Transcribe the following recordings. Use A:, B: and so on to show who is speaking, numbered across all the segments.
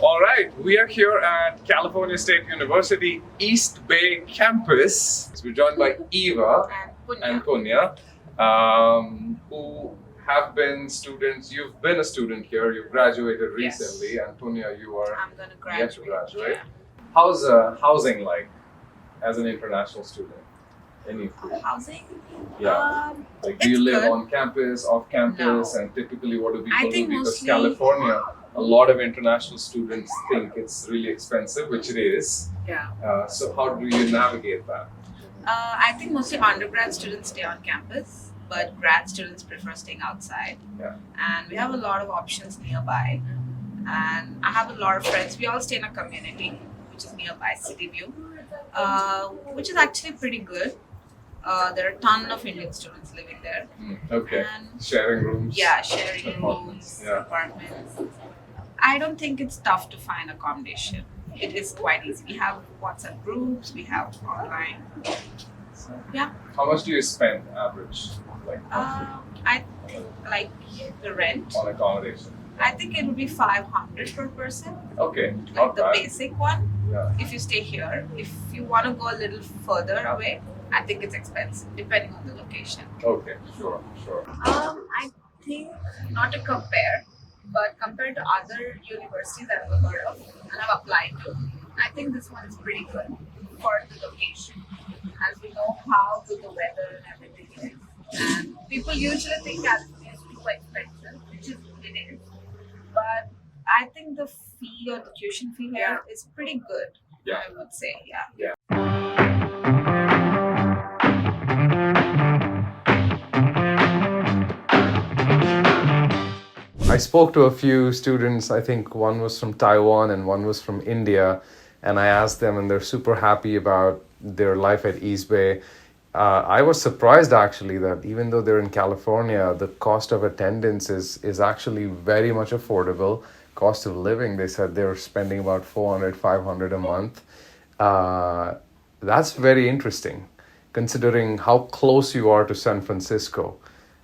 A: All right, we are here at California State University East Bay campus. We're joined by Eva and Punya, who have been students. You've been a student here. You've graduated recently, and Punya, you are
B: I'm going to
A: yet to
B: graduate.
A: graduate. How's housing like as an international student? Any clue?
B: Housing?
A: Yeah. Like, do you
B: it's
A: live
B: good.
A: on campus, off campus,
B: No.
A: and typically what do
B: I
A: people do?
B: think
A: Because
B: mostly-
A: California, a lot of international students think it's really expensive, which it is.
B: Yeah.
A: So how do you navigate that?
B: I think mostly undergrad students stay on campus, but grad students prefer staying outside.
A: Yeah.
B: And we have a lot of options nearby. And I have a lot of friends. We all stay in a community, which is nearby City View, which is actually pretty good. There are a ton of Indian students living there.
A: Okay.
B: And
A: Sharing rooms.
B: yeah, sharing
A: Apartments,
B: rooms,
A: yeah.
B: apartments. I don't think it's tough to find accommodation. It is quite easy. We have WhatsApp groups, we have online.
A: So,
B: Yeah.
A: how much do you spend average, like
B: I think like the rent,
A: on accommodation?
B: I think it would be 500 per person,
A: Okay,
B: like
A: not
B: the
A: bad.
B: basic one.
A: Yeah.
B: If you stay here, if you want to go a little further away, I think it's expensive depending on the location.
A: Okay, sure.
B: I think not to compare, but compared to other universities I've heard of and I've applied to, I think this one is pretty good for the location, as we know how good the weather and everything is. And people usually think California is too expensive, which is it is. But I think the fee or the tuition fee here is pretty good.
A: Yeah.
B: I would say, yeah.
A: Yeah. I spoke to a few students. I think one was from Taiwan and one was from India, and I asked them, and they're super happy about their life at East Bay. I was surprised actually that even though they're in California, the cost of attendance is actually very much affordable. Cost of living, they said they're spending about 400, 500 a month. That's very interesting, considering how close you are to San Francisco.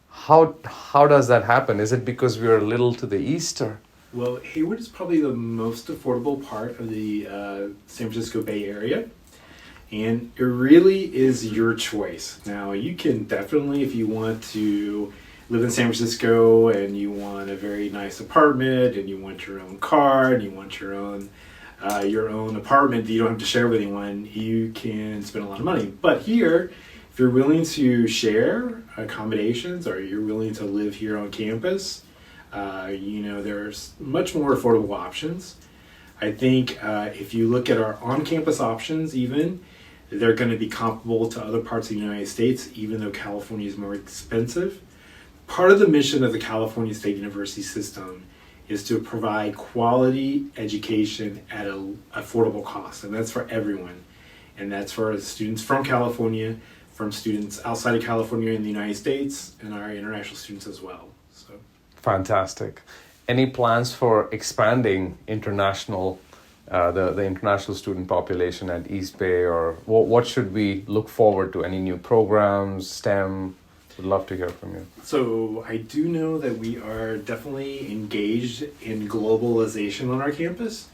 A: How does that happen? Is it because we're a little to the east, or?
C: Well, Hayward is probably the most affordable part of the San Francisco Bay Area, and it really is your choice. Now, you can definitely, if you want to live in San Francisco and you want a very nice apartment and you want your own car and you want your own apartment that you don't have to share with anyone, you can spend a lot of money. But here, if you're willing to share accommodations or you're willing to live here on campus, there's much more affordable options. I think if you look at our on-campus options even, they're going to be comparable to other parts of the United States, even though California is more expensive. Part of the mission of the California State University system is to provide quality education at an affordable cost, and that's for everyone. And that's for students from California, from students outside of California in the United States, and our international students as well. So,
A: Fantastic. Any plans for expanding international, the international student population at East Bay, or what should we look forward to? Any new programs, STEM? Would love to hear from you.
C: So I do know that we are definitely engaged in globalization on our campus,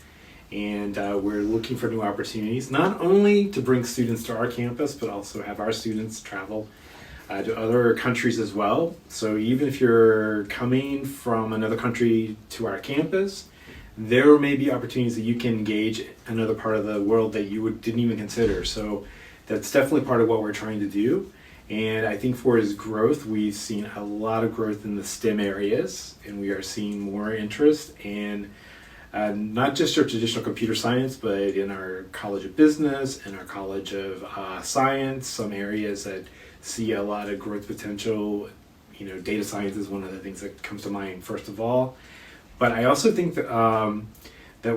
C: and we're looking for new opportunities, not only to bring students to our campus, but also have our students travel to other countries as well. So even if you're coming from another country to our campus, there may be opportunities that you can engage in another part of the world that you didn't even consider. So that's definitely part of what we're trying to do. And I think for his growth, we've seen a lot of growth in the STEM areas, and we are seeing more interest in not just our traditional computer science, but in our College of Business and our College of Science, some areas that see a lot of growth potential. Data science is one of the things that comes to mind first of all. But I also think that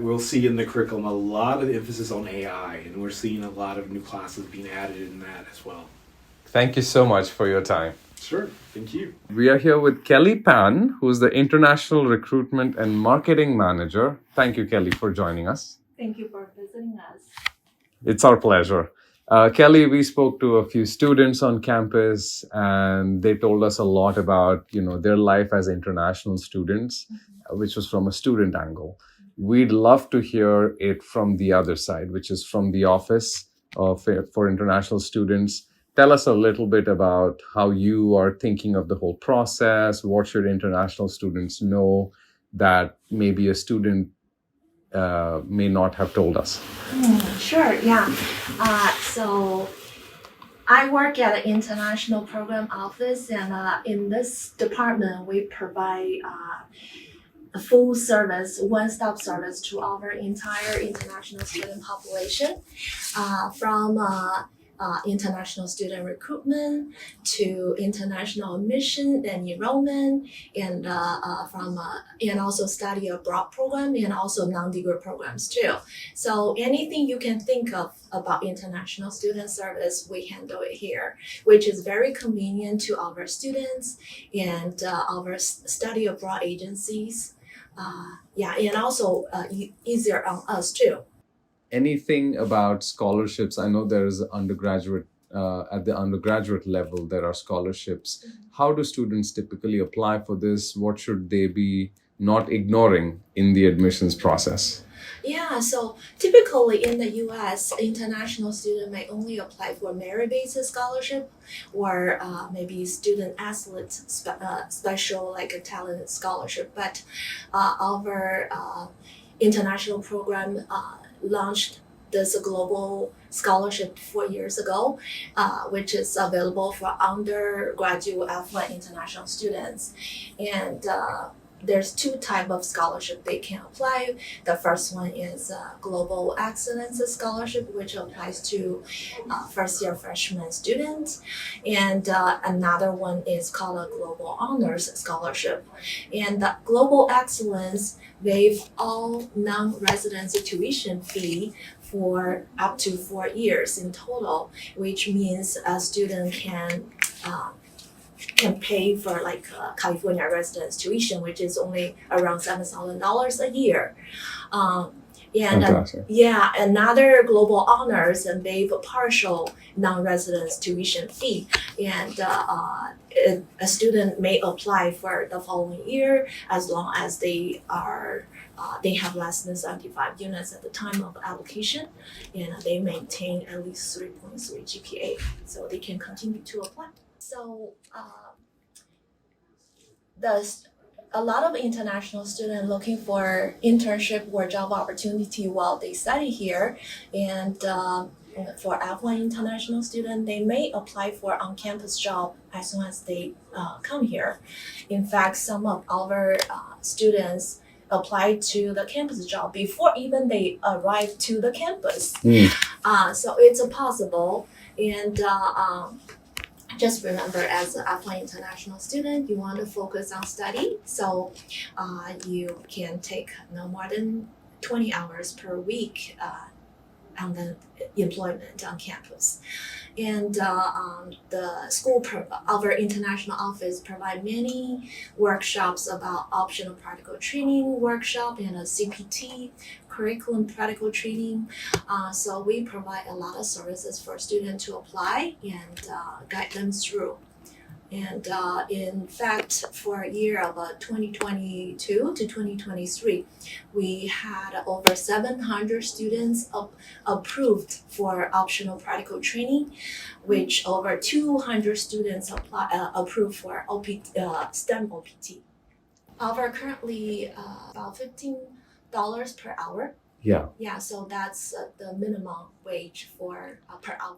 C: we'll see in the curriculum a lot of emphasis on AI, and we're seeing a lot of new classes being added in that as well.
A: Thank you so much for your time.
C: Sure, thank you.
A: We are here with Kelly Pan, who's the International Recruitment and Marketing Manager. Thank you, Kelly, for joining us.
D: Thank you for visiting us.
A: It's our pleasure. Kelly, we spoke to a few students on campus, and they told us a lot about, their life as international students, which was from a student angle. we'd love to hear it from the other side, which is from the Office for International Students. Tell us a little bit about how you are thinking of the whole process. What should international students know that maybe a student may not have told us?
D: Sure, yeah. So I work at an international program office, and in this department, we provide a full service, one-stop service to our entire international student population, from international student recruitment to international admission and enrollment, and and also study abroad program, and also non-degree programs too. So anything you can think of about international student service, we handle it here, which is very convenient to our students and our study abroad agencies. And also easier on us too.
A: Anything about scholarships? I know there is undergraduate, at the undergraduate level, there are scholarships. How do students typically apply for this? What should they be not ignoring in the admissions process?
D: Yeah, so typically in the US, international student may only apply for merit-based scholarship or maybe student athlete special like a talent scholarship. But our international program launched this global scholarship 4 years ago, which is available for undergraduate F1 international students. And there's two types of scholarship they can apply. The first one is Global Excellence Scholarship, which applies to first-year freshman students. And another one is called a Global Honors Scholarship. And the Global Excellence waive all non-resident tuition fee for up to 4 years in total, which means a student can pay for like California residence tuition, which is only around $7,000 a year. Another global honors and waive a partial non-residence tuition fee, and a student may apply for the following year as long as they have less than 75 units at the time of application, and they maintain at least 3.3 GPA, so they can continue to apply. So a lot of international students looking for internship or job opportunity while they study here, and for F1 international student, they may apply for on-campus job as soon as they come here. In fact, some of our students apply to the campus job before even they arrive to the campus. So it's possible, and just remember, as an F1 international student, you want to focus on study, so you can take no more than 20 hours per week on the employment on campus. And the school, our international office provide many workshops about optional practical training workshop and a CPT, curriculum practical training. So we provide a lot of services for students to apply and guide them through. And in fact, for a year of 2022 to 2023, we had over 700 students approved for optional practical training, which over 200 students approved for STEM OPT. Our currently about $15 per hour. Yeah, so that's the minimum wage for per hour.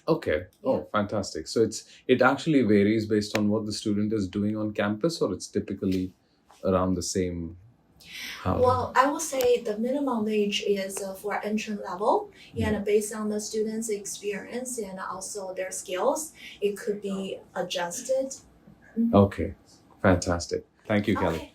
A: Okay. Oh, fantastic. So it actually varies based on what the student is doing on campus, or it's typically around the same?
D: Well, I will say the minimum wage is for entry level, and based on the students' experience and also their skills, it could be adjusted.
A: Okay, fantastic. Thank you, Kelly.
D: Okay.